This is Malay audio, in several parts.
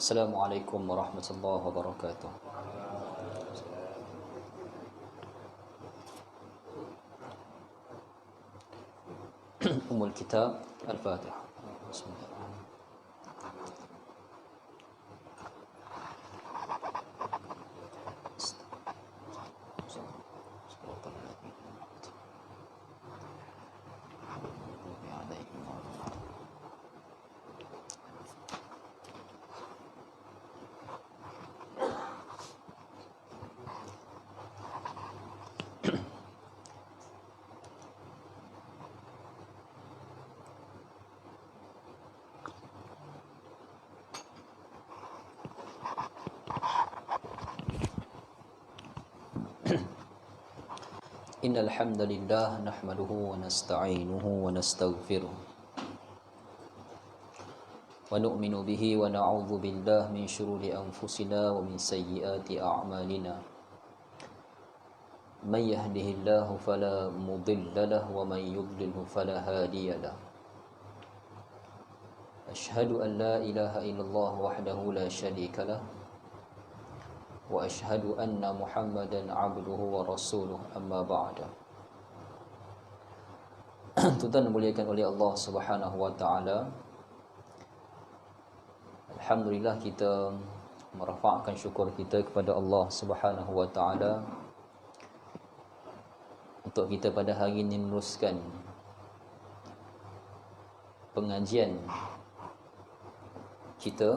Assalamualaikum warahmatullahi wabarakatuh. Umul Kitab Al-Fatihah. Bismillahirrahmanirrahim. Innal hamdalillah nahmaduhu wa nasta'inuhu wa nastaghfiruh wa nu'minu bihi wa na'udzu billahi min shururi anfusina wa min sayyiati a'malina. Man yahdihillahu fala mudilla lahu wa man yudlilhu fala hadiya lahu. Ashhadu an la ilaha illallah wahdahu la syarika lahu wa ashhadu anna Muhammadan abduhu wa rasuluh, amma ba'da. Tuan dimuliakan oleh Allah Subhanahu wa taala. Alhamdulillah, kita merafakkan syukur kita kepada Allah Subhanahu wa taala untuk kita pada hari ini meneruskan pengajian kita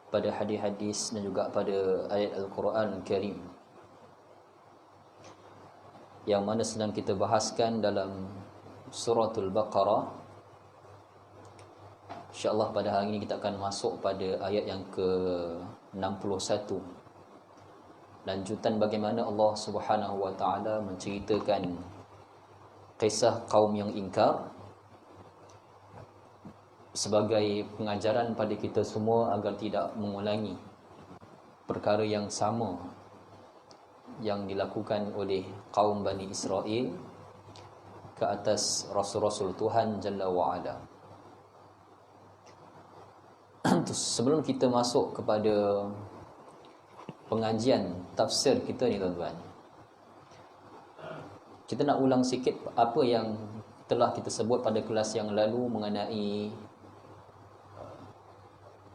pada hadis-hadis dan juga pada ayat Al-Quran Al-Karim yang mana sedang kita bahaskan dalam Suratul Baqarah. InsyaAllah pada hari ini kita akan masuk pada ayat yang ke-61, lanjutan bagaimana Allah Subhanahu wa taala menceritakan kisah kaum yang ingkar sebagai pengajaran pada kita semua agar tidak mengulangi perkara yang sama yang dilakukan oleh kaum Bani Israel ke atas Rasul-Rasul Tuhan Jalla wa'ala. Sebelum kita masuk kepada pengajian tafsir kita ni tuan-tuan, kita nak ulang sikit apa yang telah kita sebut pada kelas yang lalu mengenai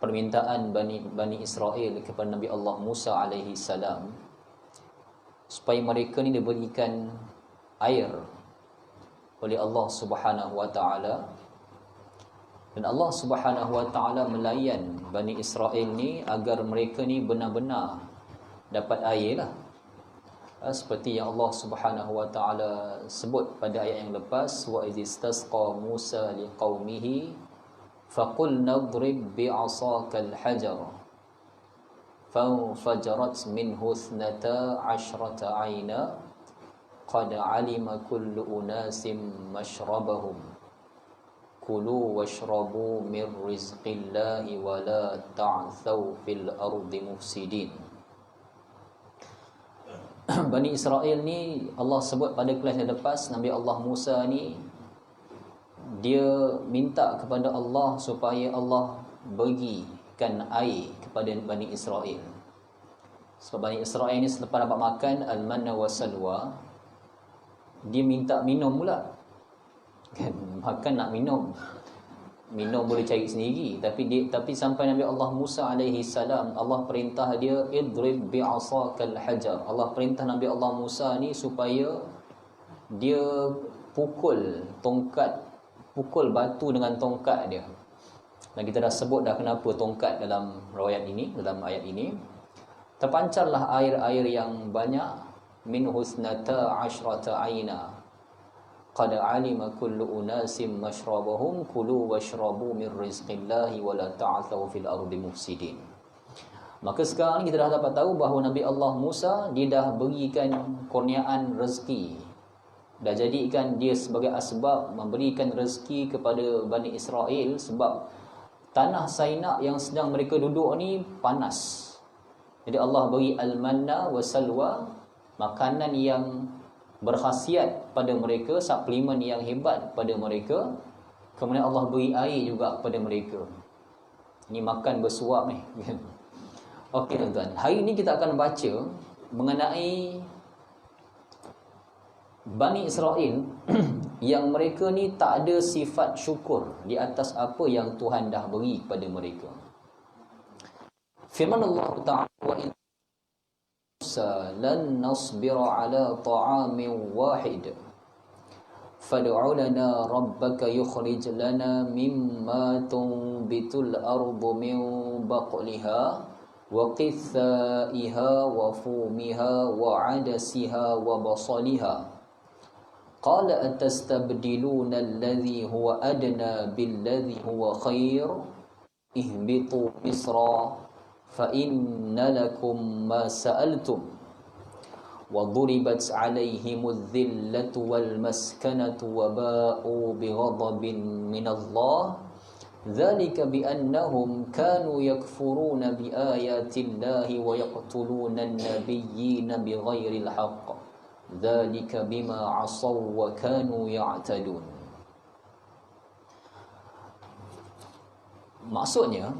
permintaan Bani Israel kepada Nabi Allah Musa alaihi salam supaya mereka ni diberikan air oleh Allah Subhanahu wa taala, dan Allah Subhanahu wa taala melayan Bani Israel ni agar mereka ni benar-benar dapat air lah. Seperti yang Allah Subhanahu wa taala sebut pada ayat yang lepas, wa idistasqa Musa liqaumihi faqulna idrib bi'asakal hajar fanfajarat minhu 12 'ayna qad 'alima kullu unasim mashrabahum kulu washrabu min rizqillahi wa la ta'thaw fil ardi mufsidin. Bani Israel ni Allah sebut pada kelas yang lepas, Nabi Allah Musa ni dia minta kepada Allah supaya Allah bagikan air kepada Bani Israel. Sebab Bani Israel ni selepas dapat makan al-manna wa salwa, dia minta minum pula. Kan, makan nak minum. Minum boleh cari sendiri, tapi sampai Nabi Allah Musa alaihi salam, Allah perintah dia idrib bi'asakal hajar. Allah perintah Nabi Allah Musa ni supaya dia pukul batu dengan tongkat dia. Dan kita dah sebut dah kenapa tongkat dalam riwayat ini, dalam ayat ini. Terpancarlah air-air yang banyak, min husnata 'ayna qad 'alima kullu unasim mashrabahum kulu washrabu min rizqillahi wa la ta'thaw fil ardi mufsidin. Maka sekarang ni kita dah dapat tahu bahawa Nabi Allah Musa dia dah berikan kurniaan rezeki, dah jadikan dia sebagai asbab memberikan rezeki kepada Bani Israel, sebab tanah Saina yang sedang mereka duduk ni panas. Jadi Allah beri al-manna wa salwa, makanan yang berkhasiat pada mereka, suplemen yang hebat pada mereka, Kemudian Allah beri air juga kepada mereka. Ini makan bersuap ni. Okey tuan-tuan, hari ini kita akan baca mengenai Bani Israel yang mereka ni tak ada sifat syukur di atas apa yang Tuhan dah beri kepada mereka. Firman Allah Ta'ala, wa in lan nasbira ala ta'amin wahid fad'u lana rabbaka yukhrij lana mimma tunbitul ardu min baqliha wa qithaiha wa fumiha wa adasiha wa basaliha qala atastabdiluna alladhi huwa adna billadhi huwa khair ihbitu misra fa inna lakum ma sa'altum wa duribat 'alaihimudh dhillatu wal maskanatu wa ba'u bighadabin minallah dzalika biannahum kanu yakfuruna biayatillahi wa yaqtuluna an-nabiyyina bighairil haqq dzalika bima 'asaw wa kanu ya'tadun. Maksudnya,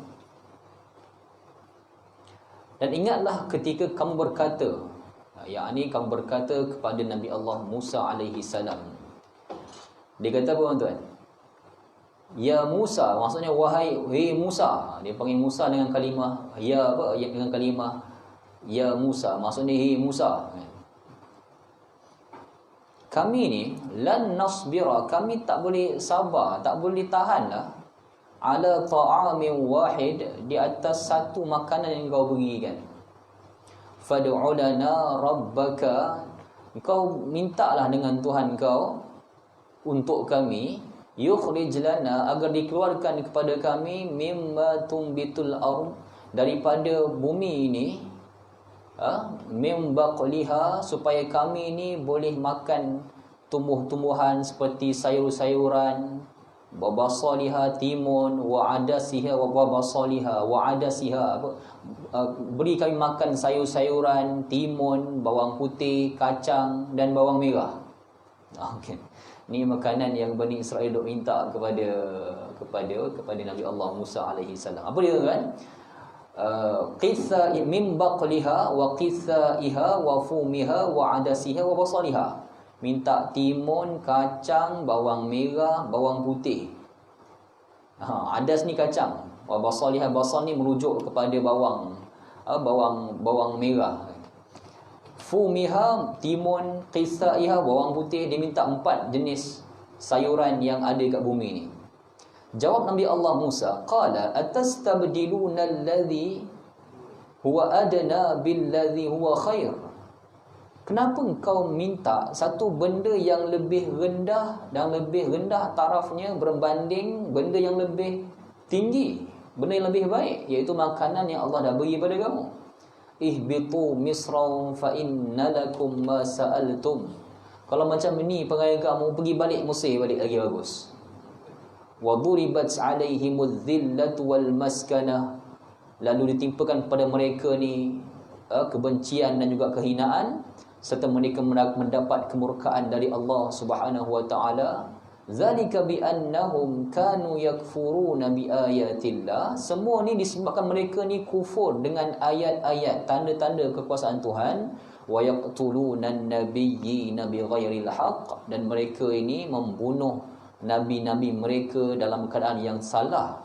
dan ingatlah ketika kamu berkata, yakni kamu berkata kepada Nabi Allah Musa alaihi salam. Dia kata apa tuan? Ya Musa, maksudnya wahai Musa. Dia panggil Musa dengan kalimah ya apa? Dengan kalimah ya Musa. Maksudnya hey Musa. Kami ni lan nasbira, kami tak boleh sabar, tak boleh tahanlah ala ta'amin wahid, di atas satu makanan yang kau berikan. Fad'u lana rabbaka, kau mintalah dengan Tuhan kau untuk kami, yukhrij lana, agar dikeluarkan kepada kami, mimma tumbitul ard, daripada bumi ini, mim baqliha, supaya kami ini boleh makan tumbuh-tumbuhan seperti sayur-sayuran, wa basaliha, timun, wa adasiha wa basaliha wa adasiha, beri kami makan sayur-sayuran, timun, bawang putih, kacang dan bawang merah. Okey. Ni makanan yang Bani Israel dok minta kepada Nabi Allah Musa alaihi salam. Apa dia kan? Qitha min baqliha wa qithaiha wa fumiha wa adasiha wa basaliha. Minta timun, kacang, bawang merah, bawang putih. Adas ni kacang. Wa basaliha, basal ni merujuk kepada bawang merah. Fumiha, timun, qithaiha, bawang putih. Dia minta 4 jenis sayuran yang ada kat bumi ni. Jawab Nabi Allah Musa, qala atastabdiluna alladhi huwa adna billadhi huwa khair. Kenapa engkau minta satu benda yang lebih rendah dan lebih rendah tarafnya berbanding benda yang lebih tinggi, benda yang lebih baik, iaitu makanan yang Allah dah beri pada kamu. Ihbitu misra fa inna lakum ma sa'altum. Kalau macam ini perangai kamu, pergi balik Mesir balik lagi bagus. Wa duribat 'alaihimudh dhillatu wal maskanah, lalu ditimpakan kepada mereka ni kebencian dan juga kehinaan, serta mereka mendapat kemurkaan dari Allah Subhanahu wa taala. Zalika bi annahum kanu yakfuruna bi ayatillah. Semua ni disebabkan mereka ni kufur dengan ayat-ayat, tanda-tanda kekuasaan Tuhan. Wa yaqtuluna an-nabiyyina bighairil haqq, dan mereka ini membunuh nabi-nabi mereka dalam keadaan yang salah.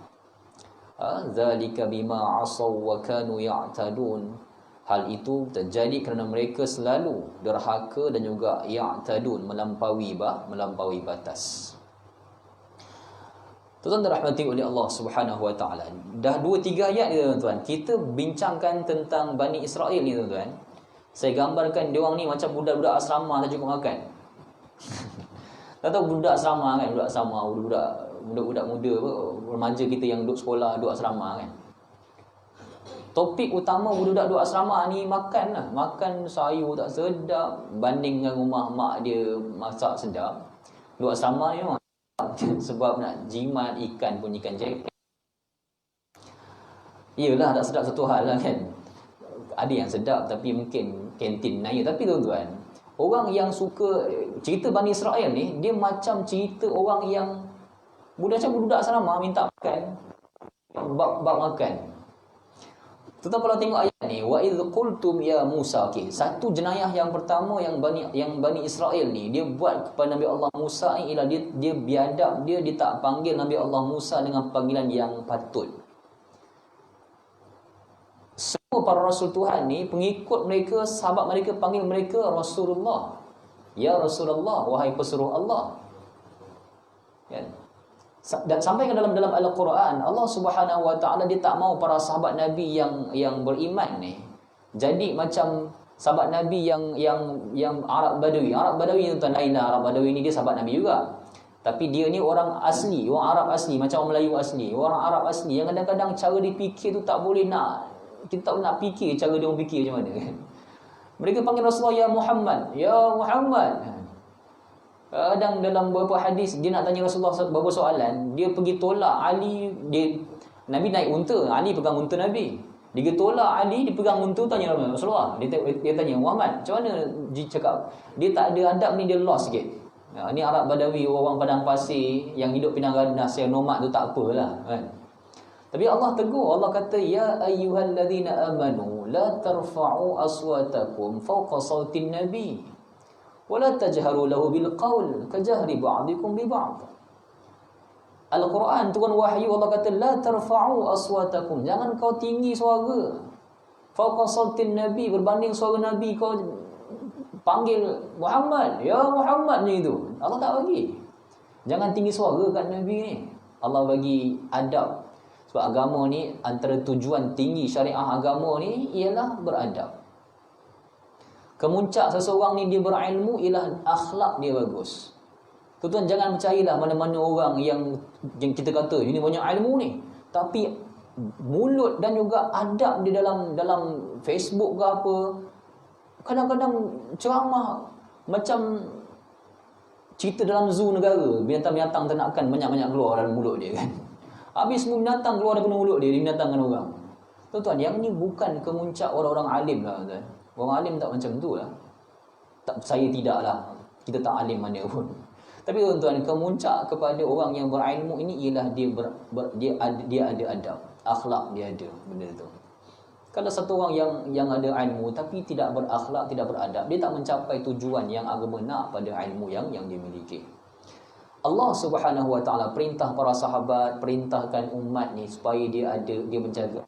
Zalika bima 'asaw wa kanu ya'tadun. Hal itu terjadi kerana mereka selalu derhaka dan juga ya'tadun, melampaui batas. Tuan-tuan dirahmati oleh Allah Subhanahu wa taala. Dah 2-3 ayat ni tuan-tuan, kita bincangkan tentang Bani Israel ni tuan-tuan. Saya gambarkan dia orang ni macam budak-budak asrama tak cukup makan. Tak tahu budak asrama kan, budak-budak muda apa, remaja kita yang duduk sekolah, duduk asrama kan. Topik utama budak-budak duduk asrama ni makan lah. Makan sayur tak sedap banding dengan rumah mak dia masak sedap. Duduk asrama ni memang sebab nak jimat ikan pun ikan jepit. Yelah, tak sedap satu hal lah kan. Ada yang sedap tapi mungkin kantin naik. Tapi tuan-tuan, orang yang suka cerita Bani Israel ni, dia macam cerita orang yang budak asrama minta makan, bab makan. Tuan kalau tengok ayat ni, wa idh qultum ya Musa, okey, satu jenayah yang pertama yang Bani Israel ni dia buat kepada Nabi Allah Musa ni ialah dia biadab, dia tak panggil Nabi Allah Musa dengan panggilan yang patut. Semua para rasul Tuhan ni, pengikut mereka, sahabat mereka panggil mereka Rasulullah. Ya Rasulullah, wahai pesuruh Allah. Kan? Dan sampai ke dalam Al-Quran, Allah Subhanahu Wa Taala dia tak mau para sahabat Nabi yang beriman ni jadi macam sahabat Nabi yang Arab Badawi. Arab Badawi tuan, lainlah. Arab Badawi ni dia sahabat Nabi juga. Tapi dia ni orang asli, orang Arab asli, macam orang Melayu asli, orang Arab asli yang kadang-kadang cara dia fikir tu tak boleh nak, kita tak nak fikir cara dia orang fikir macam mana kan. Mereka panggil Rasulullah ya Muhammad, ya Muhammad. Kadang dalam beberapa hadis dia nak tanya Rasulullah beberapa soalan, dia pergi tolak Ali, Nabi naik unta, Ali pegang unta Nabi. Dia tolak Ali, dia pegang unta, tanya Rasulullah. Dia tanya Muhammad, macam mana dia cakap? Dia tak ada adab ni, dia lost sikit. Ni Arab Badawi, orang padang pasir yang hidup pinang ganas, yang nomad tu tak apalah kan. Tapi Allah tegur, Allah kata ya ayyuhallazina amanu la tarfa'u aswatakum fawqa sautin nabi wala tajharu lahu bil qaul kajahri ba'dikum bi ba'd. Al-Quran turun wahyu, Allah kata la tarfa'u aswatakum, jangan kau tinggi suara fawqa sautin nabi, berbanding suara nabi kau panggil Muhammad, ya Muhammad ni itu. Allah tak bagi. Jangan tinggi suara kat nabi ni. Allah bagi adab. Sebab agama ni, antara tujuan tinggi syariah agama ni ialah beradab. Kemuncak seseorang ni dia berilmu ialah akhlak dia bagus. Tuan-tuan jangan percayalah mana-mana orang yang kita kata ini banyak ilmu ni, tapi mulut dan juga adab dia dalam Facebook ke apa, kadang-kadang ceramah macam cerita dalam zoo negara, binatang-binatang ternakan banyak-banyak keluar dalam mulut dia kan. Habis semua binatang keluar daripada mulut dia binatangkan orang. Tuan-tuan, yang ni bukan kemuncak orang-orang alim lah tuan. Orang alim tak macam tu lah. Saya tidak lah. Kita tak alim mana pun. Tapi tuan-tuan, kemuncak kepada orang yang berilmu ini ialah dia ada adab. Akhlak dia ada. Benda tu. Kalau satu orang yang ada ilmu tapi tidak berakhlak, tidak beradab, dia tak mencapai tujuan yang agama nak pada ilmu yang dia miliki. Allah Subhanahu Wa Taala perintah para sahabat, perintahkan umat ni supaya dia menjaga.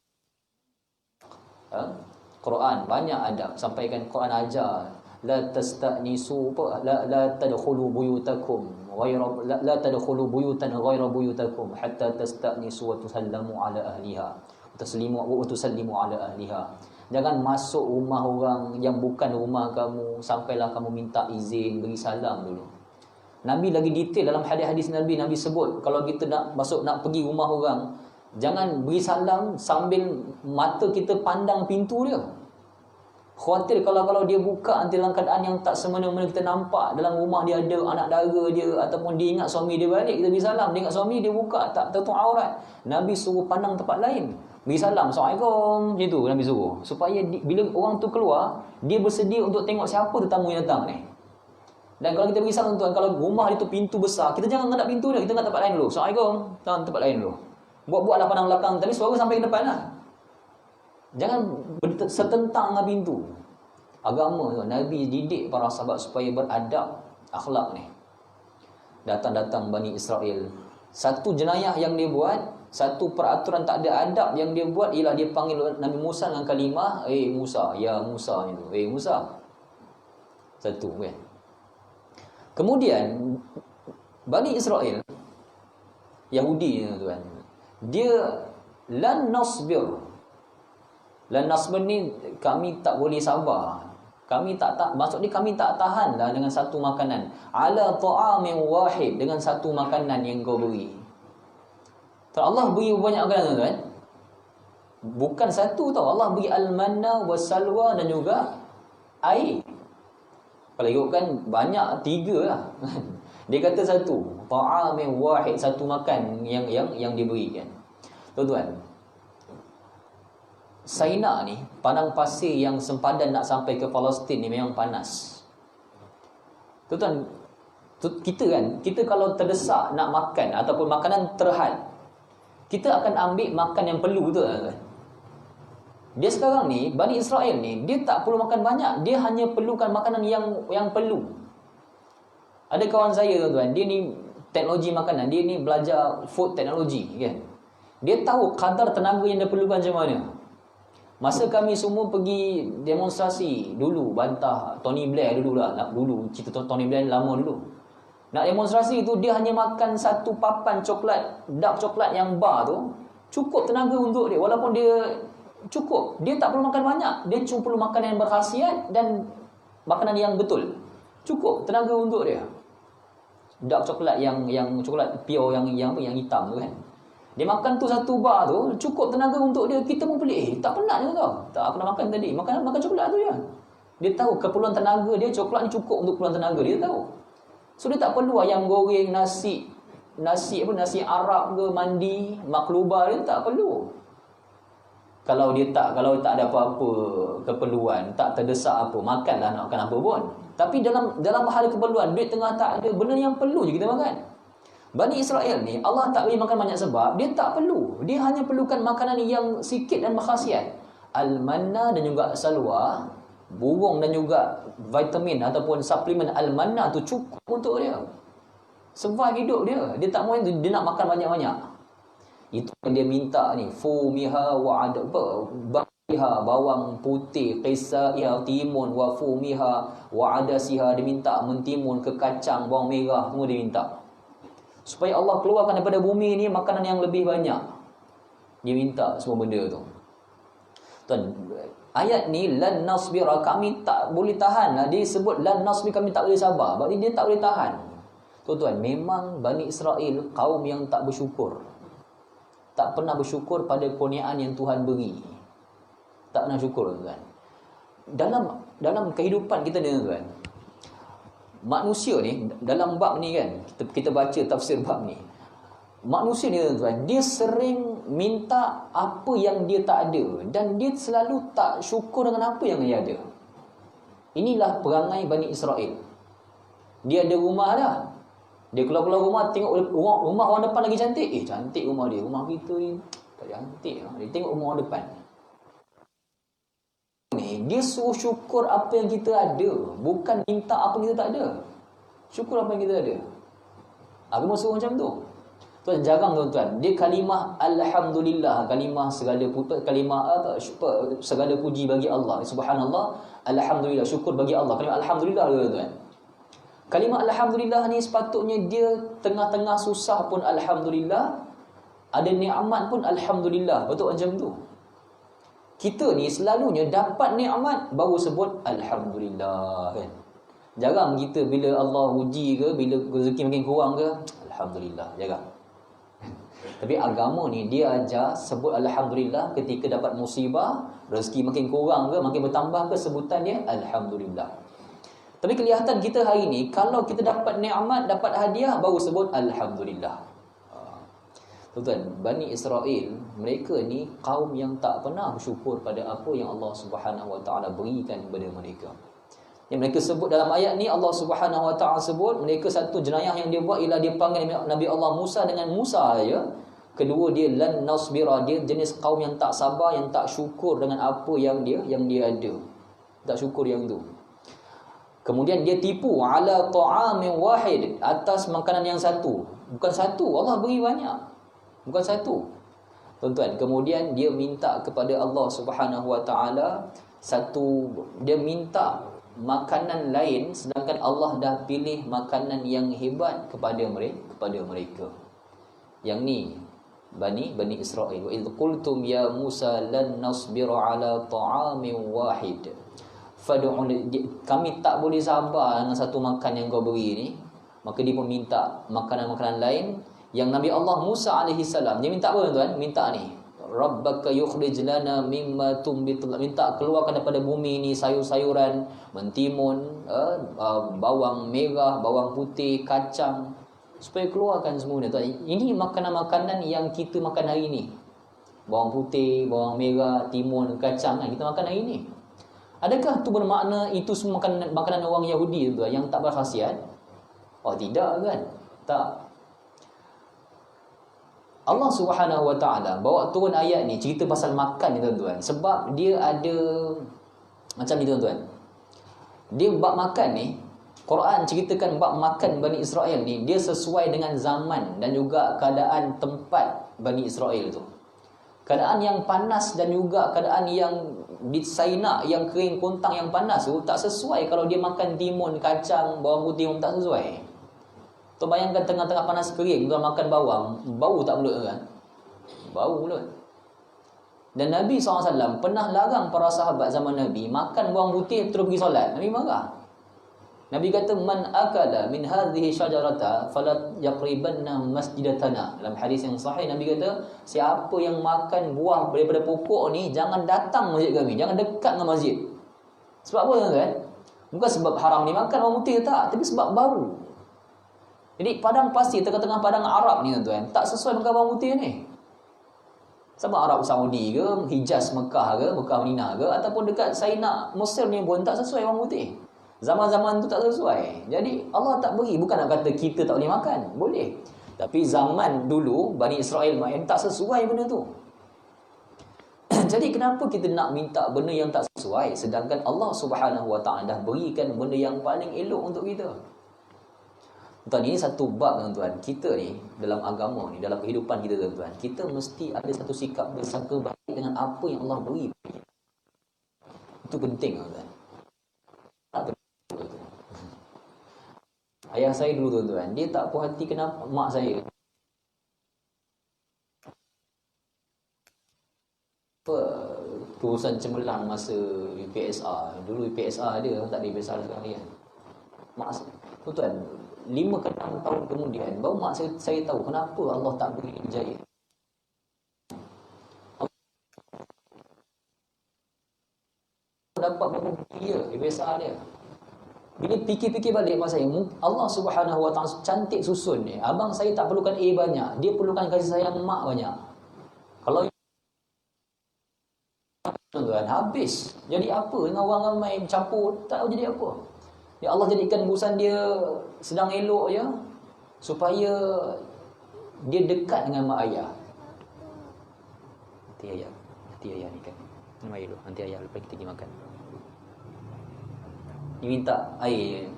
Quran banyak adab, sampaikan Quran ajar la tastanisu la tadkhulu buyutakum ghayra la tadkhulu buyutan ghayra buyutakum hatta tastanisu wa tusallamu ala ahliha tusallimu ala ahliha. Jangan masuk rumah orang yang bukan rumah kamu sampailah kamu minta izin, beri salam dulu. Nabi lagi detail dalam hadis-hadis Nabi sebut kalau kita nak pergi rumah orang, jangan beri salam sambil mata kita pandang pintu dia. Khawatir kalau dia buka nanti dalam keadaan yang tak semena-mena kita nampak dalam rumah dia ada anak dara dia, ataupun dia ingat suami dia balik, kita beri salam, dia ingat suami dia buka tak tertutup aurat. Nabi suruh pandang tempat lain, beri salam, Assalamualaikum, macam tu Nabi suruh, supaya bila orang tu keluar dia bersedia untuk tengok siapa tetamu yang datang ni. Dan kalau kita beri salam tuan, kalau rumah dia tu pintu besar, kita jangan ngadap pintu dia, kita ngadap tempat lain dulu. Assalamualaikum, tempat lain dulu. Buat-buatlah pandang belakang, tapi suara sampai ke depan lah. Jangan setentang dengan pintu. Agama tu, Nabi didik para sahabat supaya beradab, akhlak ni. Datang Bani Israel, satu jenayah yang dia buat, satu peraturan tak ada adab yang dia buat ialah dia panggil Nabi Musa dengan kalimah Musa, ya Musa itu, Musa. Satu kan. Kemudian Bani Israel Yahudi tuan, dia lan nasbir ni kami tak boleh sabar, kami tak maksud ni kami tak tahan lah dengan satu makanan, ala ta'amin wahid, dengan satu makanan yang kau beri. Allah beri banyak makanan tuan, bukan satu tau. Allah beri al-manna was-salwa dan juga air. Kalau ikutkan banyak, 3 lah. Dia kata satu ta'amin wahid, satu makan yang diberikan. Tuan-tuan, Saina ni, padang pasir yang sempadan nak sampai ke Palestin ni memang panas. Tuan-tuan, Kita kan, kita kalau terdesak nak makan ataupun makanan terhad, kita akan ambil makan yang perlu, betul tak? Dia sekarang ni, Bani Israel ni, dia tak perlu makan banyak, dia hanya perlukan makanan yang perlu. Ada kawan saya tuan-tuan, dia ni teknologi makanan, dia ni belajar food technology kan. Dia tahu kadar tenaga yang dia perlukan macam mana. Masa kami semua pergi demonstrasi dulu, bantah Tony Blair dululah, dulu cerita Tony Blair lama dulu. Nak demonstrasi tu, dia hanya makan satu papan coklat, dark coklat yang bar tu, cukup tenaga untuk dia. Walaupun dia cukup, dia tak perlu makan banyak, dia cuma perlu makanan yang berkhasiat dan makanan yang betul. Cukup tenaga untuk dia. Dark coklat yang coklat pure yang hitam tu kan. Dia makan tu satu bar tu, cukup tenaga untuk dia. Kita pun pelik, tak penat dia tau. Tak apa nak makan tadi, makan coklat tu je. Dia tahu keperluan tenaga dia, coklat ni cukup untuk keperluan tenaga dia, tahu. So dia tak perlu ayam goreng, nasi Arab ke, mandi, maklubah, dia tak perlu. Kalau tak ada apa-apa keperluan, tak terdesak apa, makanlah nak makan apa pun. Tapi dalam hal keperluan, duit tengah tak ada, benda yang perlu je kita makan. Bani Israel ni, Allah tak bagi makan banyak sebab dia tak perlu. Dia hanya perlukan makanan yang sikit dan berkhasiat. Al-manna dan juga salwa, burung dan juga vitamin ataupun suplemen al-manna tu cukup untuk dia. Survive hidup dia. Dia tak mahu dia nak makan banyak-banyak. Itu yang dia minta ni, fumiha wa baqiha, bawang putih, qisaiha, timun, wa fumiha wa adasiha, dia minta mentimun ke kacang, bawang merah, semua dia minta. Supaya Allah keluarkan daripada bumi ni makanan yang lebih banyak. Dia minta semua benda tu. Tuan, ayat ni lan nasbira, kami tak boleh tahan. Dia sebut lan nasbir, kami tak boleh sabar. Berarti dia tak boleh tahan. Tuan-tuan, memang Bani Israel kaum yang tak bersyukur. Tak pernah bersyukur pada kurniaan yang Tuhan beri. Tak pernah syukur, tuan. Dalam kehidupan kita ni, tuan, manusia ni dalam bab ni kan, kita baca tafsir bab ni. Manusia ni, tuan, dia sering minta apa yang dia tak ada dan dia selalu tak syukur dengan apa yang dia ada. Inilah perangai Bani Israel. Dia ada rumah dah, dia keluar rumah, tengok rumah orang depan lagi cantik. Cantik rumah dia. Rumah kita ni tak cantik. Dia tengok rumah orang depan ni, dia suruh syukur apa yang kita ada, bukan minta apa yang kita tak ada. Syukur apa yang kita ada. Agama suruh macam tu. Tuan, jarang tuan-tuan, dia kalimah alhamdulillah, kalimah segala puji bagi Allah. Subhanallah, alhamdulillah, syukur bagi Allah. Kalimah alhamdulillah, tuan. Kalimah alhamdulillah ni sepatutnya dia tengah-tengah susah pun alhamdulillah, ada nikmat pun alhamdulillah. Betul macam tu. Kita ni selalunya dapat nikmat baru sebut alhamdulillah kan. Jarang kita bila Allah uji ke, bila rezeki makin kurang ke, alhamdulillah, jarang. Tapi agama ni dia ajar sebut alhamdulillah ketika dapat musibah, rezeki makin kurang ke, makin bertambah ke, sebutan dia alhamdulillah. Tapi kelihatan kita hari ni, kalau kita dapat nikmat, dapat hadiah, baru sebut alhamdulillah. Tuan-tuan, Bani Israel, mereka ni kaum yang tak pernah bersyukur pada apa yang Allah Subhanahu Wa Taala berikan kepada mereka. Yang mereka sebut dalam ayat ni, Allah Subhanahu Wa Taala sebut mereka satu jenayah yang dia buat ialah dia panggil Nabi Allah Musa dengan Musa aja. Kedua, dia lan nasbira, dia jenis kaum yang tak sabar, yang tak syukur dengan apa yang dia ada. Tak syukur yang tu. Kemudian dia tipu ala ta'amin wahid, atas makanan yang satu. Bukan satu, Allah beri banyak. Bukan satu. Tuan-tuan, kemudian dia minta kepada Allah Subhanahu Wa Taala satu, dia minta makanan lain sedangkan Allah dah pilih makanan yang hebat kepada mereka. Yang ni Bani Israel. Wa idh qultum ya Musa lan nasbira ala ta'amin wahid. Kami tak boleh sabar dengan satu makan yang kau beri ni. Maka dia pun minta makanan-makanan lain. Yang Nabi Allah Musa alaihi salam, dia minta apa tuan? Minta ni, Rabbaka yukhrij lana mimma tumbitul, minta keluarkan daripada bumi ni sayur-sayuran, mentimun, bawang merah, bawang putih, kacang, supaya keluarkan semua ni tuan. Ini makanan-makanan yang kita makan hari ni. Bawang putih, bawang merah, timun, kacang kan kita makan hari ni. Adakah tu bermakna itu semua makanan orang Yahudi tuan yang tak berkhasiat? Oh tidak kan? Tak. Allah Subhanahu Wa Taala bawa turun ayat ni cerita pasal makan ni tuan-tuan. Sebab dia ada macam ni tuan-tuan. Dia bab makan ni, Quran ceritakan bab makan Bani Israel ni, dia sesuai dengan zaman dan juga keadaan tempat Bani Israel tu. Keadaan yang panas dan juga keadaan yang di Saina, yang kering kontang, yang panas tu tak sesuai kalau dia makan timun, kacang, bawang putih pun tak sesuai. Tu bayangkan tengah-tengah panas kering, tuan makan bawang, bau tak mulut kan? Bau mulut. Dan Nabi SAW pernah larang para sahabat zaman Nabi makan bawang putih terus pergi solat. Nabi marah. Nabi kata, man akala min hadhihi syajarata fala yaqribanna masjidatana. Dalam hadis yang sahih Nabi kata, siapa yang makan buah daripada pokok ni jangan datang masjid kami, jangan dekat dengan masjid. Sebab apa tuan-tuan? Bukan sebab haram dimakan bawang putih, tak, tapi sebab bau. Jadi padang pasir tengah-tengah padang Arab ni tuan-tuan tak sesuai makan bawang putih ni. Sama Arab Saudi ke, Hijaz Mekah ke, Mekah Madinah ke, ataupun dekat Saina Mesir ni pun tak sesuai bawang putih. Zaman-zaman tu tak sesuai. Jadi Allah tak beri. Bukan nak kata kita tak boleh makan, boleh. Tapi zaman dulu Bani Israel main tak sesuai benda tu. Jadi kenapa kita nak minta benda yang tak sesuai, sedangkan Allah Subhanahu Wa Taala dah berikan benda yang paling elok untuk kita. Tuan, ini satu bab tuan-tuan. Kita ni dalam agama ni, dalam kehidupan kita tuan-tuan, kita mesti ada satu sikap bersangka baik dengan apa yang Allah beri. Itu penting tuan-tuan. Ayah saya dulu tuan-tuan, dia tak puas hati kenapa mak saya urusan cemerlang masa UPSR. Dulu UPSR ada, tak ada UPSR sekarang kan. Mak tuan-tuan, 5 ke 6 tahun kemudian baru mak saya tahu kenapa Allah tak beri berjaya. Dapat berapa dia UPSR dia. Bila fikir-fikir balik mak saya, Allah Subhanahu Wa Taala cantik susun ni. Abang saya tak perlukan A banyak, dia perlukan kasih sayang mak banyak. Kalau tuan-tuan habis, jadi apa dengan orang ramai campur, tak tahu jadi apa. Ya Allah jadikan urusan dia sedang elok je supaya dia dekat dengan mak ayah. Nanti ayah ni kan. Minum air dulu, nanti ayah lepas kita pergi makan. Dia minta air.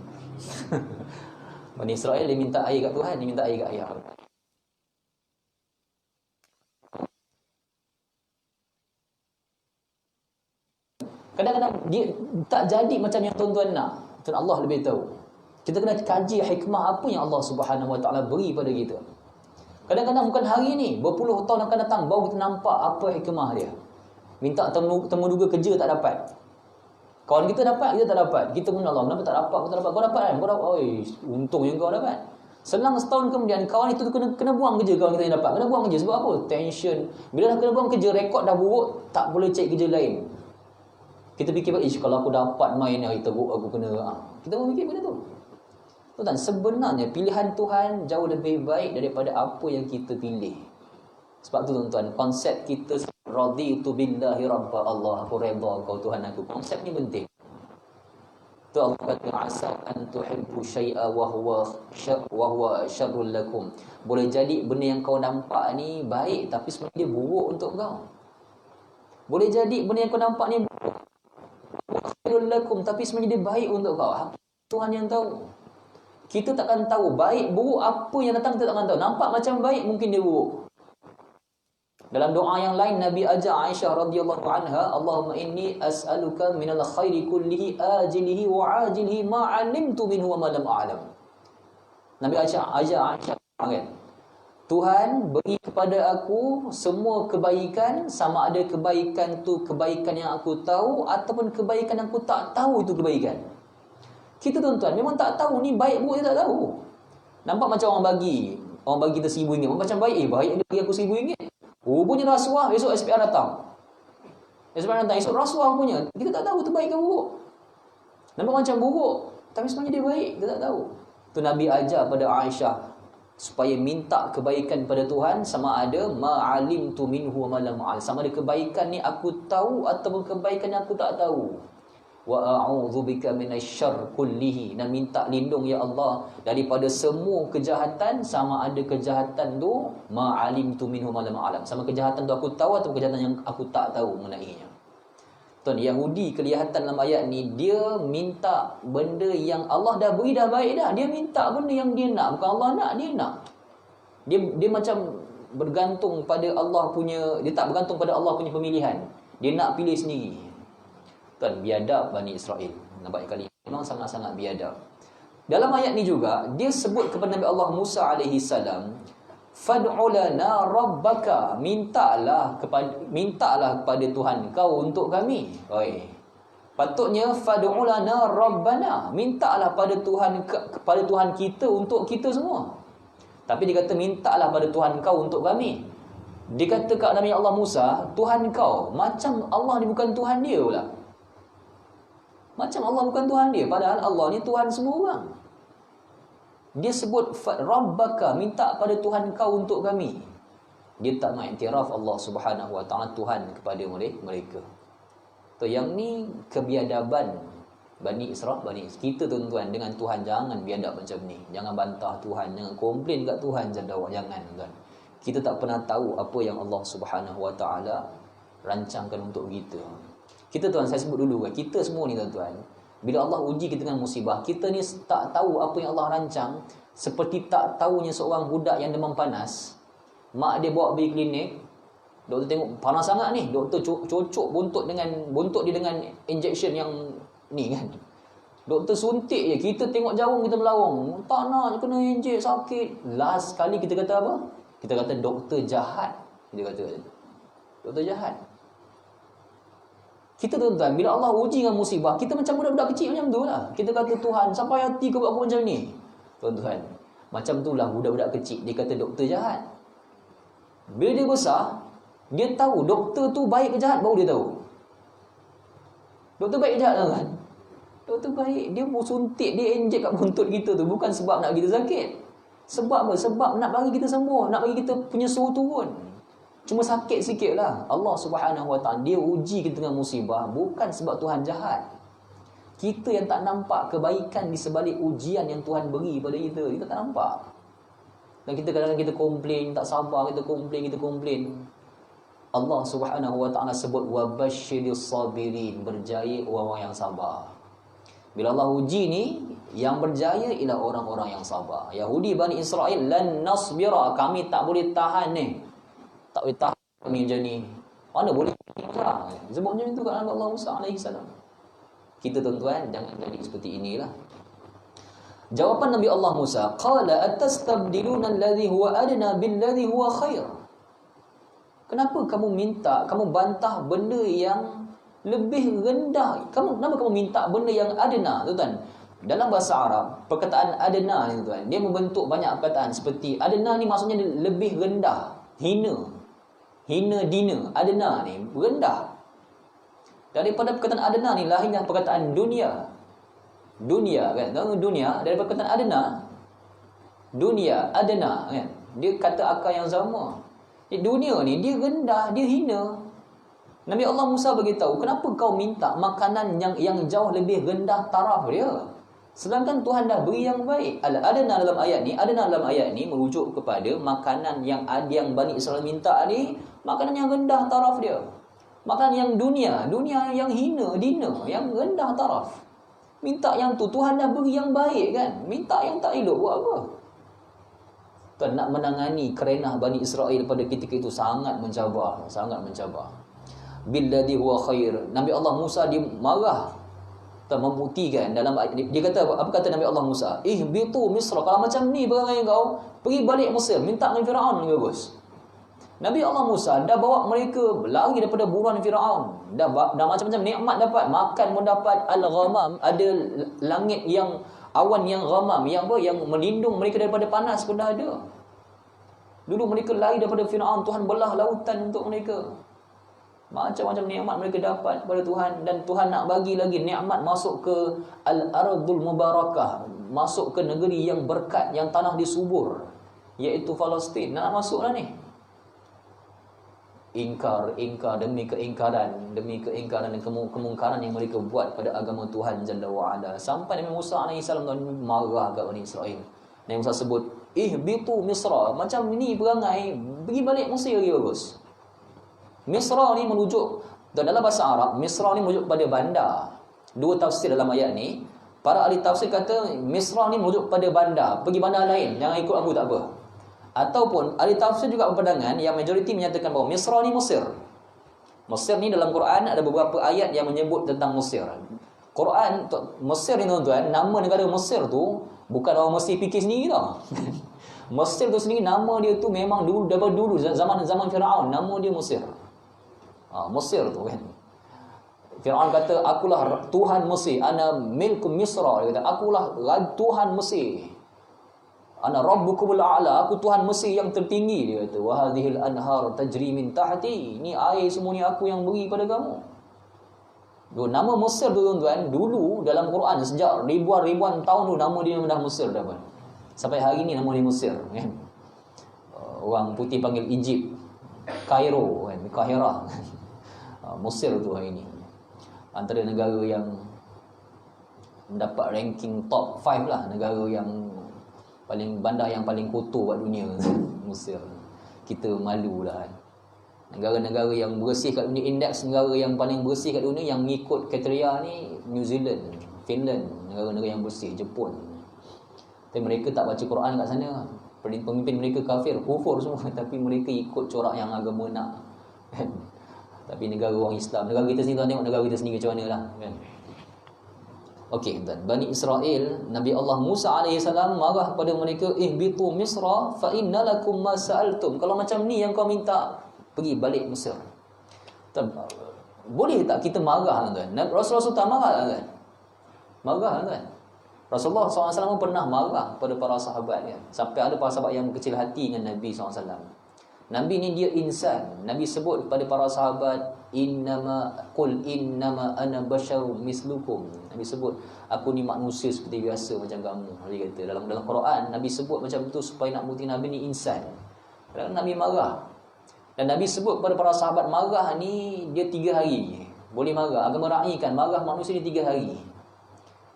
Bani Israel dia minta air kat Tuhan, dia minta air kat ayah. Kadang-kadang dia tak jadi macam yang tuan-tuan nak. Dan Allah lebih tahu. Kita kena kaji hikmah apa yang Allah Subhanahu Wa Taala beri pada kita. Kadang-kadang bukan hari ni, berpuluh tahun akan datang baru kita nampak apa hikmah dia. Minta temu duga kerja tak dapat. Kawan kita dapat, kita tak dapat. Kita pun Allah, kenapa tak dapat? Kau tak dapat. Kau dapat kan? Kau dapat. Oi, untungnya kau dapat. Selang setahun kemudian kawan itu kena buang kerja, kawan kita yang dapat. Kena buang kerja sebab apa? Tension. Bila dah kena buang kerja, rekod dah buruk, tak boleh cari kerja lain. Kita fikir balik, kalau aku dapat main hari teruk, aku kena. Kita pun fikir benda tu. Tuan, sebenarnya pilihan Tuhan jauh lebih baik daripada apa yang kita pilih. Sebab tu tuan-tuan, konsep kita raditu billahi rabba, Allah, aku redha kau Tuhan aku. Konsep ni penting. Tu Allah kata asa an tuhibbu syai'a wa huwa syarrul lakum. Boleh jadi benda yang kau nampak ni baik tapi sebenarnya dia buruk untuk kau. Boleh jadi benda yang kau nampak ni khairul lakum tapi sebenarnya dia baik untuk kau. Tuhan yang tahu. Kita takkan tahu baik buruk apa yang datang, kita takkan tahu. Nampak macam baik, mungkin dia buruk. Dalam doa yang lain Nabi ajar Aisyah radhiyallahu anha, Allahumma inni as'aluka minal khairi kullihi ajilihi wa ajilihi ma 'alimtu minhu wa ma lam a'lam. Nabi ajar Aisyah kan, Tuhan beri kepada aku semua kebaikan, sama ada kebaikan tu kebaikan yang aku tahu ataupun kebaikan yang aku tak tahu itu kebaikan. Kita tuan-tuan memang tak tahu ni baik buruk, dia tak tahu. Nampak macam orang bagi kita RM1,000, macam baik, baik dia bagi aku RM1,000. Punya rasuah, esok SPR datang. Esok rasuah punya. Kita tak tahu tu baik ke buruk. Nampak macam buruk, tapi sebenarnya dia baik, kita tak tahu. Tu Nabi ajar pada Aisyah supaya minta kebaikan pada Tuhan, sama ada ma'alimtu minhu wa ma lam a'lam. Sama ada kebaikan ni aku tahu ataupun kebaikan yang aku tak tahu. wa a'udzubika minasyarr kullihi, dan minta lindung ya Allah daripada semua kejahatan, sama ada kejahatan tu ma'alimtu minhu ma lam a'lam, sama kejahatan tu aku tahu atau kejahatan yang aku tak tahu mengenainya. Tuan, Yahudi kelihatan dalam ayat ni dia minta benda yang Allah dah beri dah baik dah, dia minta benda yang dia nak, bukan Allah nak, dia nak. Dia macam bergantung pada Allah punya, dia tak bergantung pada Allah punya pemilihan. Dia nak pilih sendiri. Tuan, biadab Bani Israel. Nampak kali memang sangat-sangat biadab. Dalam ayat ni juga dia sebut kepada Nabi Allah Musa alaihi salam, fad'u lana rabbaka, mintalah kepada Tuhan kau untuk kami. Oi. Patutnya fad'u lana rabbana, mintalah kepada Tuhan kita untuk kita semua. Tapi dia kata mintalah pada Tuhan kau untuk kami. Dia kata kat Nabi Allah Musa, Tuhan kau, macam Allah ni bukan Tuhan dia pula. Macam Allah bukan Tuhan dia, padahal Allah ni Tuhan semua orang. Dia sebut rabbaka, minta pada Tuhan kau untuk kami. Dia tak mengiktiraf Allah Subhanahu wa taala Tuhan kepada mereka. So, yang ni kebiadaban Bani Israel. Kita tuan-tuan dengan Tuhan jangan biadab macam ni. Jangan bantah Tuhan, jangan komplain kat Tuhan, jangan tuan. Kita tak pernah tahu apa yang Allah Subhanahu wa taala rancangkan untuk kita. Kita tuan, saya sebut dulu kan, kita semua ni tuan-tuan, bila Allah uji kita dengan musibah, kita ni tak tahu apa yang Allah rancang, seperti tak tahunya seorang budak yang demam panas. Mak dia bawa pergi klinik, doktor tengok panas sangat ni, doktor cocok buntut dia dengan injection yang ni kan. Doktor suntik je, kita tengok jauh, kita melawang, tak nak kena injek, sakit. Last kali kita kata apa? Kita kata doktor jahat. Kita kata doktor jahat. Kita tuan-tuan, bila Allah uji dengan musibah, kita macam budak-budak kecil macam tu lah. Kita kata, Tuhan, sampai hati kau buat apa macam ni? Tuan-tuan, macam tu lah budak-budak kecil. Dia kata doktor jahat. Bila dia besar, dia tahu doktor tu baik ke jahat, baru dia tahu. Doktor baik ke jahat kan? Doktor baik. Dia mau suntik, dia injek kat buntut kita tu, bukan sebab nak kita sakit. Sebab apa? Sebab nak bagi kita sembuh, nak bagi kita punya suhu turun. Cuma sakit sikit lah. Allah Subhanahu wa ta'ala, dia uji kita dengan musibah, bukan sebab Tuhan jahat. Kita yang tak nampak kebaikan di sebalik ujian yang Tuhan beri pada kita. Kita tak nampak. Dan kita kadang-kadang kita komplain, tak sabar, kita komplain. Allah Subhanahu wa ta'ala sebut wabasyiris sabirin, berjaya orang-orang yang sabar. Bila Allah uji ni, yang berjaya ialah orang-orang yang sabar. Yahudi Bani Israel, lan nasbira, kami tak boleh tahan ni. Tak boleh tahan kami macam ni. Mana boleh tahan? Sebab macam itu kat Nabi Allah Musa AS. Kita tuan-tuan jangan jadi seperti inilah. Jawapan Nabi Allah Musa, qala atastabdiluna alladhi huwa adna billadhi huwa khair. Kenapa kamu bantah benda yang lebih rendah? Kenapa kamu minta benda yang adna, tuan-tuan? Dalam bahasa Arab, perkataan adna ni tuan, dia membentuk banyak perkataan. Seperti adna ni maksudnya lebih rendah, hina dina. Adna ni rendah. Daripada perkataan adna ni lahirnya perkataan dunia kan. Dunia daripada perkataan adna kan. Dia kata akar yang sama. Dunia ni dia rendah, dia hina. Nabi Allah Musa beritahu, kenapa kau minta makanan yang jauh lebih rendah taraf dia, sedangkan Tuhan dah beri yang baik. Adna dalam ayat ni merujuk kepada makanan yang Bani Israel minta ni, makanan yang rendah taraf dia. Makanan yang dunia yang hina dina, yang rendah taraf. Minta yang tu, Tuhan dah beri yang baik kan. Minta yang tak elok buat apa? Tuan, nak menangani kerenah Bani Israel pada ketika itu sangat mencabar. Billadhi huwa khair. Nabi Allah Musa dia marah, membuktikan dalam dia kata apa kata Nabi Allah Musa, ihbitu Misra, kalau macam ni perangai kau, pergi balik Mesir, minta dengan Firaun lebih bagus. Nabi Allah Musa dah bawa mereka lari daripada buruan Firaun, dah macam-macam nikmat dapat, makan pun dapat, al-ghamam, ada langit yang awan yang ghamam, yang melindung mereka daripada panas pun dah ada. Dulu mereka lari daripada Firaun, Tuhan belah lautan untuk mereka. Macam-macam nikmat mereka dapat pada Tuhan, dan Tuhan nak bagi lagi nikmat masuk ke al-ardul mubarakah, masuk ke negeri yang berkat, yang tanah disubur, iaitu Palestin. Nak masuklah ni. ingkar demi keingkaran dan kemungkaran yang mereka buat pada agama Tuhan Jalla wa Ala. Sampai Nabi Musa AS marah kat Bani Israel. Nabi Musa sebut, ihbitu Misra. Macam ni perangai, pergi balik Mesir lagi bagus. Misra ni merujuk, dalam bahasa Arab, Misra ni merujuk pada bandar. Dua tafsir dalam ayat ni. Para ahli tafsir kata Misra ni merujuk pada bandar. Pergi bandar lain, jangan ikut aku tak apa. Ataupun ahli tafsir juga berpandangan yang majoriti menyatakan bahawa Misra ni Mesir. Mesir ni dalam Quran ada beberapa ayat yang menyebut tentang Mesir. Quran Mesir ni tuan-tuan, nama negara Mesir tu bukan orang Mesir fikir sendiri tau. Mesir tu sendiri nama dia tu memang dulu, daripada dulu zaman Firaun, nama dia Mesir. Mesir tu kan. Firaun kata akulah Tuhan Mesir, ana milku Misra, dia kata akulah Tuhan Mesir. Ana rabbukumul a'la, aku Tuhan Mesir yang tertinggi, dia kata. Wa hadhil anhar tajri min tahti, ni air semua ni aku yang beri pada kamu. Nama Mesir tu tuan-tuan, dulu dalam Quran sejak ribuan tahun tu nama dia dah Mesir dah pun. Sampai hari ni nama dia Mesir kan. Orang putih panggil Egypt, Kairo kan, Kahirah. Mesir tu hari ni antara negara yang mendapat ranking top 5 lah, negara yang bandar yang paling kotor kat dunia. Mesir. Kita malulah kan. Negara-negara yang bersih kat dunia, indeks negara yang paling bersih kat dunia yang mengikut kriteria ni New Zealand, Finland, negara-negara yang bersih, Jepun. Tapi mereka tak baca Quran kat sana. Pemimpin mereka kafir, kufur semua, tapi mereka ikut corak yang agama nak. Kan? Tapi negara orang Islam, negara kita sendiri, tuan tengok negara kita sendiri macam mana lah kan. Okey, tuan. Bani Israel, Nabi Allah Musa AS marah kepada mereka, ihbitu Misra fa inna lakum ma sa'altum. Kalau macam ni yang kau minta, pergi balik Mesir. Tuan, boleh tak kita marah tuan? Rasulullah tak marah kan? Marah kan? Rasulullah SAW pernah marah pada para sahabat kan? Sampai ada para sahabat yang kecil hati dengan Nabi SAW. Nabi ni dia insan. Nabi sebut kepada para sahabat, innama ana basyarum mislukum. Nabi sebut, aku ni manusia seperti biasa macam kamu. Nabi kata dalam Quran, Nabi sebut macam tu supaya nak bukti Nabi ni insan. Kadang Nabi marah. Dan Nabi sebut kepada para sahabat, marah ni dia 3 hari. Boleh marah. Agama raikan marah manusia ni 3 hari.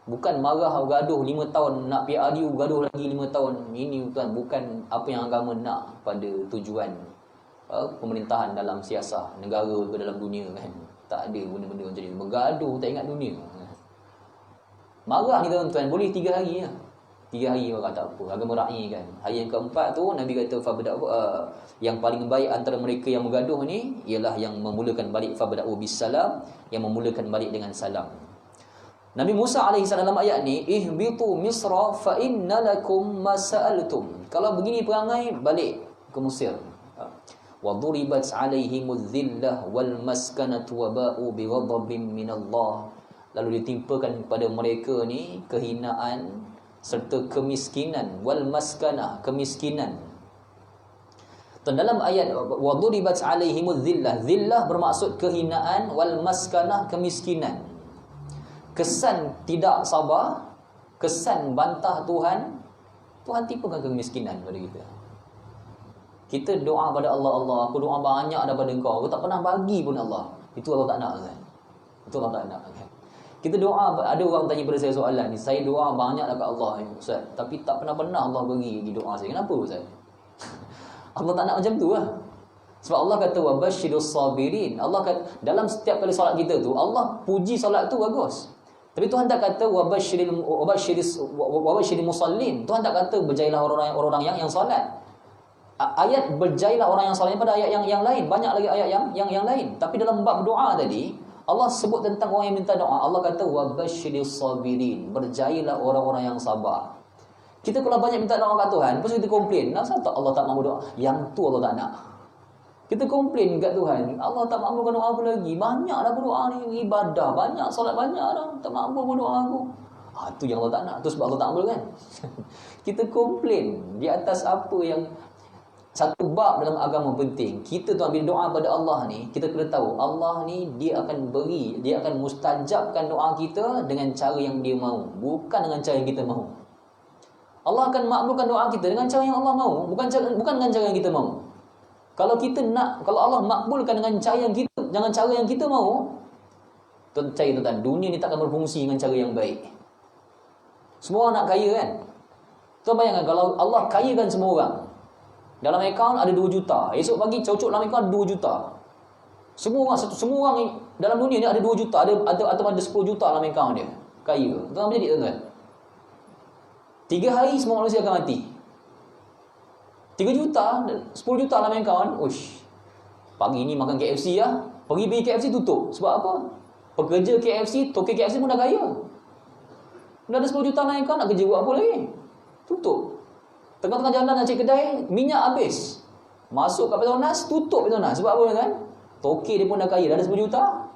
Bukan marah gaduh 5 tahun nak PRU, gaduh lagi 5 tahun. Ini bukan apa yang agama nak pada tujuan pemerintahan dalam siasah negara ke dalam dunia kan. Tak ada benda-benda macam ni. Bergaduh tak ingat dunia. Marah ni tuan-tuan boleh 3 hari lah. 3 hari marah tak apa. Agama ra'i kan. Hari yang keempat tu Nabi kata yang paling baik antara mereka yang bergaduh ni ialah yang memulakan balik fabda'u bisalam, yang memulakan balik dengan salam. Nabi Musa AS dalam ayat ni, ihbitu Misra fa inna lakum ma sa'altum. Kalau begini perangai, balik ke Mesir. Wa duribat alaihimuz zillah wal maskanatu wa ba'u bi ghadabin min Allah. Lalu ditimpakan kepada mereka ni kehinaan serta kemiskinan, wal maskanah, kemiskinan. Dan dalam ayat wa duribat alaihimuz zillah, zillah bermaksud kehinaan, wal maskanah kemiskinan. Kesan tidak sabar, kesan bantah Tuhan, Tuhan tipukan kemiskinan pada kita. Kita doa pada Allah, Allah, aku doa banyak daripada engkau, aku tak pernah bagi pun Allah. Itu Allah tak nak kan? Itu Allah tak nak kan? Kita doa, ada orang tanya pada saya soalan ni, saya doa banyak dekat Allah Ustaz, tapi tak pernah Allah bagi doa saya. Kenapa Ustaz? Allah tak nak macam tu lah. Sebab Allah kata wa basyirus sabirin. Allah kata dalam setiap kali solat kita tu, Allah puji solat tu bagus. Tapi Tuhan tak kata wa basyiril musallin. Tuhan tak kata berjailah orang-orang yang solat. Ayat berjailah orang yang solat pada ayat yang lain. Banyak lagi ayat yang lain. Tapi dalam bab doa tadi, Allah sebut tentang orang yang minta doa. Allah kata wa basyiris sabirin. Berjailah orang-orang yang sabar. Kita kalau banyak minta doa kat Tuhan, lepas kita komplain, kenapa tak Allah tak mahu doa? Yang tu Allah tak nak. Kita komplain kat Tuhan, Allah tak makbulkan doa aku lagi. Banyak dah berdoa ni, ibadah banyak, solat banyak dah, tak makbul pun doa aku. Tu yang Allah tak nak. Tu sebab Allah tak makbul kan. Kita komplain di atas apa yang satu bab dalam agama penting. Kita tu ambil doa pada Allah ni, kita kena tahu Allah ni dia akan beri, dia akan mustajabkan doa kita dengan cara yang dia mahu, bukan dengan cara yang kita mahu. Allah akan makbulkan doa kita dengan cara yang Allah mahu, bukan dengan cara yang kita mahu. Kalau Allah makbulkan dengan cara yang kita mahu, tuan-tuan, dunia ni takkan berfungsi dengan cara yang baik. Semua orang nak kaya kan? Tuan bayangkan kalau Allah kayakan semua orang. Dalam akaun ada 2 juta. Esok pagi cocok dalam akaun 2 juta. Semua orang dalam dunia ni ada 2 juta, ada 10 juta dalam akaun dia. Kaya. Tuan apa jadi tuan? 3 hari semua manusia akan mati. 3 juta, 10 juta dalam akaun. Uish. Pagi ni makan KFC lah. Pergi KFC tutup. Sebab apa? Pekerja KFC, tokek KFC pun dah kaya. Dah ada 10 juta dalam akaun, nak kerja buat apa lagi? Tutup. Tengah-tengah jalan nak cari kedai, minyak habis. Masuk kat Petronas, tutup Petronas. Sebab apa kan? Tokek dia pun dah kaya, dah ada 10 juta.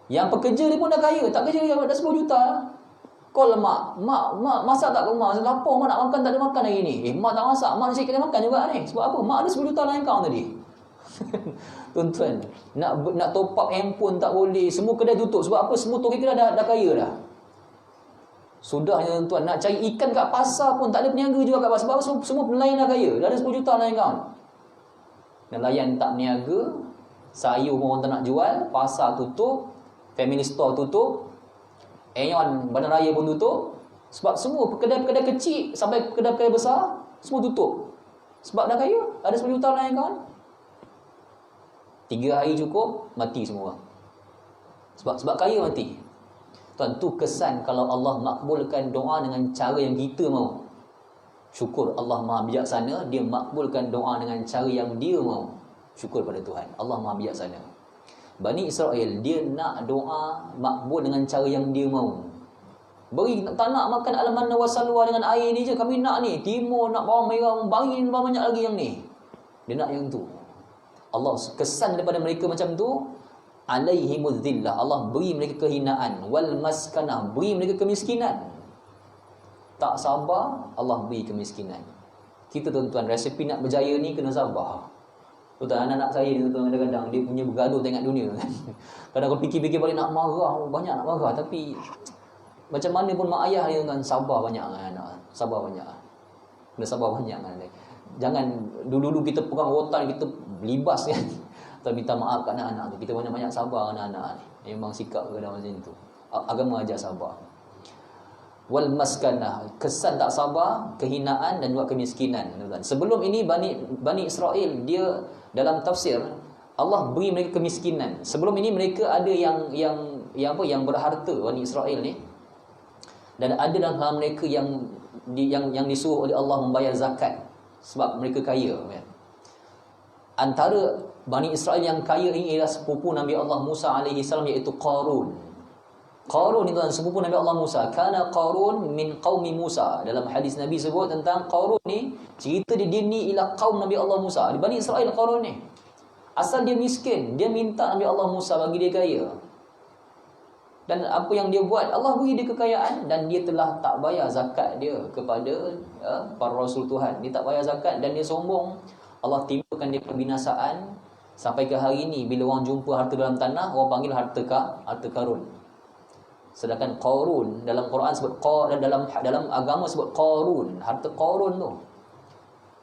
Yang pekerja dia pun dah kaya, tak kerja dia dah 10 juta. Call mak, masak tak ke rumah? Lapar mak nak makan, tak ada makan hari ni. Mak tak masak, mak nak cari kedai makan juga ni. Sebab apa? Mak ada 10 juta dalam akaun tadi. Tuan-tuan, nak top up handphone tak boleh, semua kedai tutup. Sebab apa? Semua tokek kedai dah kaya dah. Sudahnya tuan-tuan, nak cari ikan kat pasar pun tak ada peniaga juga kat pasar. Sebab semua nelayan dah kaya, dah ada 10 juta dalam akaun. Nelayan tak peniaga, sayur pun orang tak nak jual, pasar tutup, family store tutup, Aeon bandar raya pun tutup. Sebab semua kedai-kedai kecil sampai kedai-kedai besar semua tutup. Sebab dah kaya, ada 10 juta dalam akaun. 3 hari cukup, mati semua orang. Sebab kaya mati. Tuan, tu kesan kalau Allah makbulkan doa dengan cara yang kita mahu. Syukur Allah Maha Bijaksana, dia makbulkan doa dengan cara yang dia mahu. Syukur pada Tuhan, Allah Maha Bijaksana. Bani Israel, dia nak doa makbul dengan cara yang dia mahu. Tak nak makan al-manna wa salwa dengan air ni je, kami nak ni. Timur nak bawang merah, bagi banyak lagi yang ni. Dia nak yang tu. Allah kesan daripada mereka macam tu. Alaihimuz zillah, Allah beri mereka kehinaan, wal maskanah, beri mereka kemiskinan. Tak sabar, Allah beri kemiskinan. Kita tuan-tuan, resepi nak berjaya ni kena sabar. Tuan-tuan, anak-anak saya ni tuan-tuan, kadang-kadang dia punya bergaduh tengok dunia kan. Kadang kau fikir-fikir balik nak marah, banyak nak marah, tapi macam mana pun mak ayah dia tuan, sabar banyak dengan anak. Sabar banyak. Kena sabar banyak dengan dia. Jangan dulu-dulu kita pegang rotan, kita libas kan. Kita minta maaf kat anak-anak tu. Kita banyak-banyak sabar dengan anak-anak ni. Memang sikap kadang macam tu. Agama ajar sabar. Wal maskanah, kesan tak sabar, kehinaan dan juga kemiskinan. Sebelum ini Bani Israel, dia dalam tafsir Allah beri mereka kemiskinan. Sebelum ini mereka ada yang berharta, Bani Israel ni. Dan ada dalam mereka yang disuruh oleh Allah membayar zakat sebab mereka kaya kan. Antara Bani Israel yang kaya ini ialah sepupu Nabi Allah Musa alaihi salam, iaitu Qarun. Qarun itu sepupu Nabi Allah Musa. Kana Qarun min qaumi Musa. Dalam hadis Nabi sebut tentang Qarun ni, cerita dia ni ialah kaum Nabi Allah Musa. Di Bani Israel Qarun ni. Asal dia miskin, dia minta Nabi Allah Musa bagi dia kaya. Dan apa yang dia buat, Allah beri dia kekayaan dan dia telah tak bayar zakat dia kepada para rasul Tuhan. Dia tak bayar zakat dan dia sombong. Allah timpakan dia kebinasaan. Sampai ke hari ini, bila orang jumpa harta dalam tanah, orang panggil harta karun. Sedangkan Qarun dalam Quran sebut, dalam agama sebut Qarun, harta Qarun tu.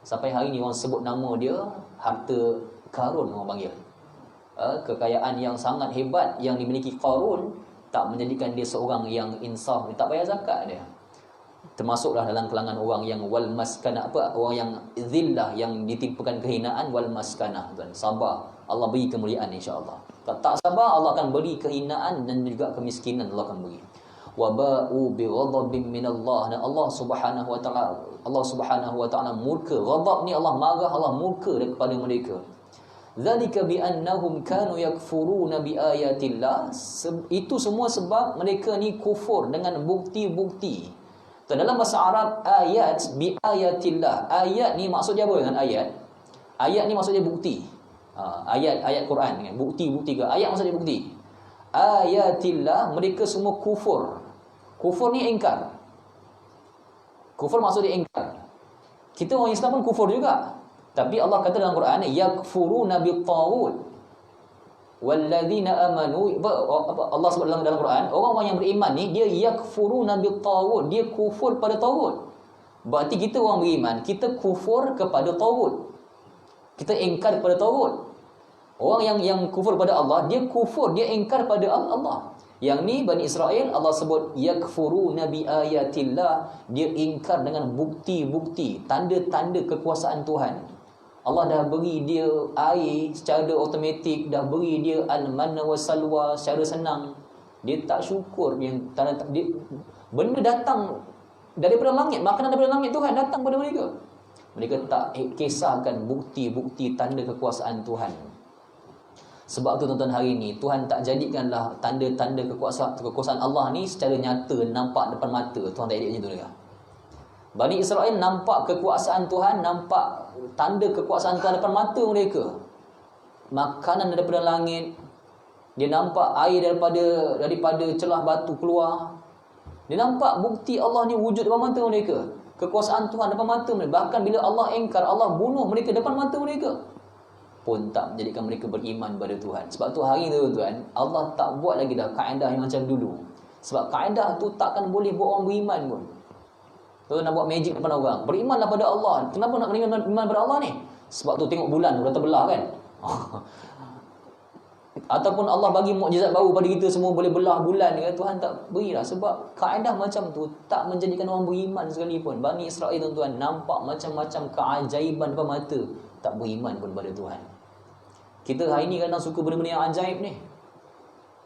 Sampai hari ini orang sebut nama dia harta karun, orang panggil. Kekayaan yang sangat hebat yang dimiliki Qarun tak menjadikan dia seorang yang insaf, dia tak bayar zakat dia. Termasuklah dalam kalangan orang yang wal maskanah, orang yang zillah, yang ditimpakan kehinaan, wal maskanah. Tuan, sabar, Allah beri kemuliaan insya-Allah. Tak sabar, Allah akan beri kehinaan dan juga kemiskinan Allah akan beri. Wa ba'u bi ghadabin minallah, dan Allah Subhanahu wa taala murka. Ghadab ni Allah marah, Allah murka kepada mereka. Zalika bi annahum kanu yakfuruna bi ayatillah. Itu semua sebab mereka ni kufur dengan bukti-bukti. Dalam bahasa Arab, ayat bi ayatillah. Ayat ni maksudnya apa dengan ayat? Ayat ni maksudnya bukti. Ayat Quran kan, bukti-bukti ke? Ayat maksudnya bukti. Ayatillah, mereka semua kufur. Kufur ni ingkar. Kufur maksudnya ingkar. Kita orang Islam pun kufur juga. Tapi Allah kata dalam Quran, yakfuruna bit-taghut. Walladzina amanu, Allah sebut dalam Quran, orang-orang yang beriman ni dia yakfuruna bit-taghut, dia kufur pada taghut. Berarti kita orang beriman, kita kufur kepada taghut. Kita ingkar pada tagut. Orang yang kufur pada Allah, dia kufur, dia ingkar pada Allah. Yang ni Bani Israel, Allah sebut yakfuruna bi ayatillah, dia ingkar dengan bukti-bukti, tanda-tanda kekuasaan Tuhan. Allah dah beri dia air secara automatik, dah beri dia al-manna wa salwa secara senang. Dia tak syukur, benda datang daripada langit, makanan daripada langit Tuhan datang pada mereka. Mereka tak kisahkan bukti-bukti tanda kekuasaan Tuhan. Sebab tu tuan-tuan, hari ni Tuhan tak jadikanlah tanda-tanda kekuasaan Allah ni secara nyata nampak depan mata. Tuhan tak edit macam tu juga. Bani Israel nampak kekuasaan Tuhan, nampak tanda kekuasaan Tuhan depan mata mereka. Makanan daripada langit, dia nampak air daripada celah batu keluar. Dia nampak bukti Allah ni wujud depan mata mereka. Kekuasaan Tuhan depan mata mereka. Bahkan bila Allah engkar, Allah bunuh mereka depan mata mereka, pun tak menjadikan mereka beriman pada Tuhan. Sebab tu hari tu tuan, Allah tak buat lagi dah kaedah yang macam dulu. Sebab kaedah tu takkan boleh buat orang beriman pun. Tu nak buat magic depan orang. Berimanlah pada Allah. Kenapa nak beriman pada Allah ni? Sebab tu tengok bulan dah terbelah kan. Ataupun Allah bagi mukjizat baru pada kita semua boleh belah bulan kan. Tuhan tak berilah. Sebab kaedah macam tu tak menjadikan orang beriman sekalipun. Bani Israel tuan-tuan nampak macam-macam keajaiban depan mata, tak beriman pun pada Tuhan. Kita hari ni kadang suka benda-benda yang ajaib ni,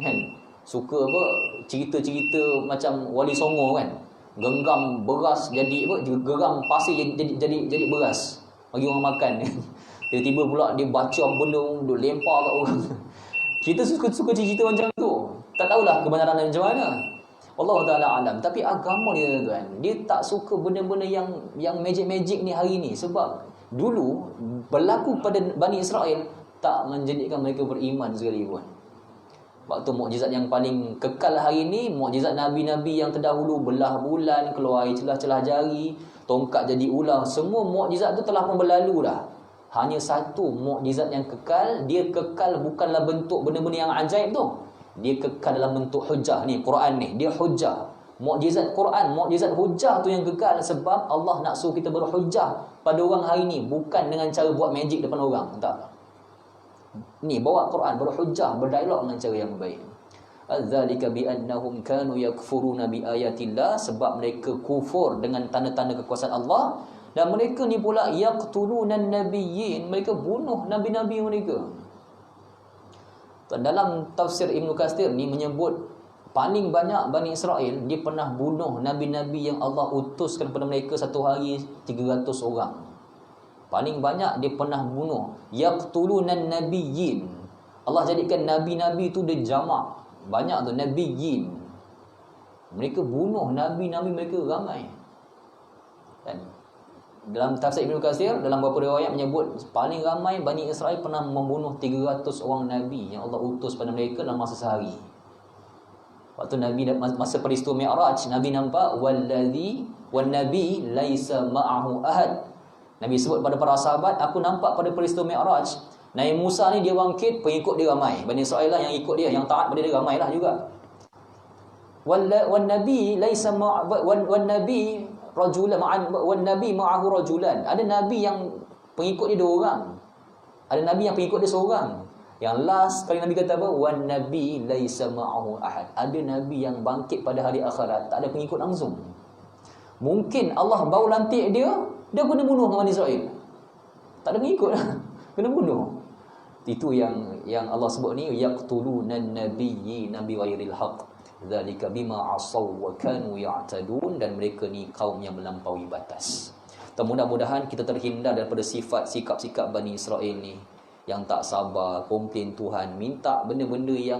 kan? Suka apa, cerita-cerita macam Wali Songo kan, genggam beras jadi apa, geram pasir jadi beras bagi orang makan. Tiba-tiba pula dia baca benda, dia lempar kat orang. Kita suka cerita macam tu. Tak tahulah kebenaran macam mana. Allah Ta'ala alam. Tapi agama ni tuan, dia tak suka benda-benda yang magic-magic ni hari ni. Sebab dulu berlaku pada Bani Israel tak menjadikan mereka beriman sekalipun. Waktu mukjizat yang paling kekal hari ni, mukjizat Nabi-Nabi yang terdahulu, belah bulan, keluar air celah-celah jari, tongkat jadi ular, semua mukjizat tu telah pun berlalu dah. Hanya satu mukjizat yang kekal. Dia kekal bukanlah bentuk benda-benda yang ajaib tu, dia kekal dalam bentuk hujah ni. Quran ni dia hujah. Mukjizat Quran, mukjizat hujah tu yang kekal. Sebab Allah nak suruh kita berhujah pada orang hari ni, bukan dengan cara buat magic depan orang. Tak. Ni bawa Quran, berhujah, berdialog dengan cara yang baik. Adzalika bi annahum kanu yakfuruna bi ayatillah, sebab mereka kufur dengan tanda-tanda kekuasaan Allah. Dan mereka ni pula yaqtulunan nabiyyin, mereka bunuh nabi-nabi mereka. Dalam tafsir Ibn Katsir ni menyebut paling banyak Bani Israel dia pernah bunuh nabi-nabi yang Allah utuskan kepada mereka satu hari 300 orang. Paling banyak dia pernah bunuh. Yaqtulunan nabiyyin. Allah jadikan nabi-nabi tu dia jamak. Banyak tu nabiyyin. Mereka bunuh nabi-nabi mereka ramai. Dan dalam tafsir Ibn Katsir, dalam beberapa riwayat menyebut paling ramai Bani Israel pernah membunuh 300 orang nabi yang Allah utus pada mereka dalam masa sehari. Waktu Nabi masa peristiwa Mi'raj, Nabi nampak wan nabi laisa ma'ahu ahad. Nabi sebut pada para sahabat, aku nampak pada peristiwa Mi'raj, Nabi Musa ni dia bangkit, pengikut dia ramai. Bani Israel lah yang ikut dia, yang taat pada dia ramai lah juga. Wan nabi laisa wan nabi rajulan wan nabi ma'ahu rajulan. Ada nabi yang pengikut dia 2 orang. Ada nabi yang pengikut dia 1 orang. Yang last kali Nabi kata apa? Wan nabi laisa ma'ahu ahad. Ada nabi yang bangkit pada hari akhirat, tak ada pengikut langsung. Mungkin Allah baru lantik dia kena bunuh dengan Bani Israel. Tak ada pengikut, kena bunuh. Itu yang Allah sebut ni, yaqtulunan nabiyyin bi ghairil haqq. Dzalika bima asaw wa kanu ya'tadun. Dan mereka ni kaum yang melampaui batas. Dan mudah-mudahan kita terhindar daripada sikap-sikap Bani Israel ni, yang tak sabar, komplain Tuhan, minta benda-benda yang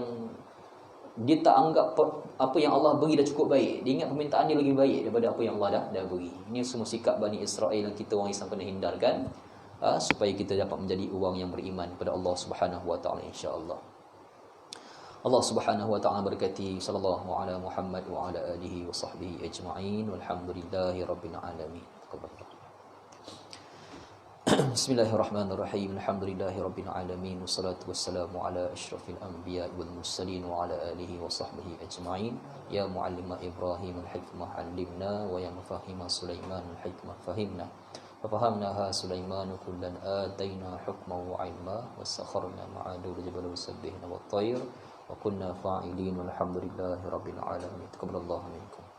dia tak anggap apa yang Allah beri dah cukup baik. Dia ingat permintaan dia lagi baik daripada apa yang Allah dah beri. Ini semua sikap Bani Israel yang kita orang Islam kena hindarkan, supaya kita dapat menjadi orang yang beriman kepada Allah Subhanahu wa taala, insya-Allah. Allah Subhanahu wa taala berkati, sallallahu ala Muhammad wa ala alihi wa sahbihi ajma'in, walhamdulillahi rabbil alamin. Bismillahirrahmanirrahim. Alhamdulillahi rabbil alamin, wassalatu wassalamu ala asyrafil anbiya wal mursalin wa ala alihi wa sahbihi ajma'in. Ya muallima Ibrahim al-hikmah 'allimna, wa ya mufahhima Sulaiman al-hikmah fahimna. ففهمناها سليمان كلا آتينا حكما وعلما وسخرنا مع داود الجبل يسبحن والطير وكنا فاعلين والحمد لله رب العالمين. تقبل الله منكم.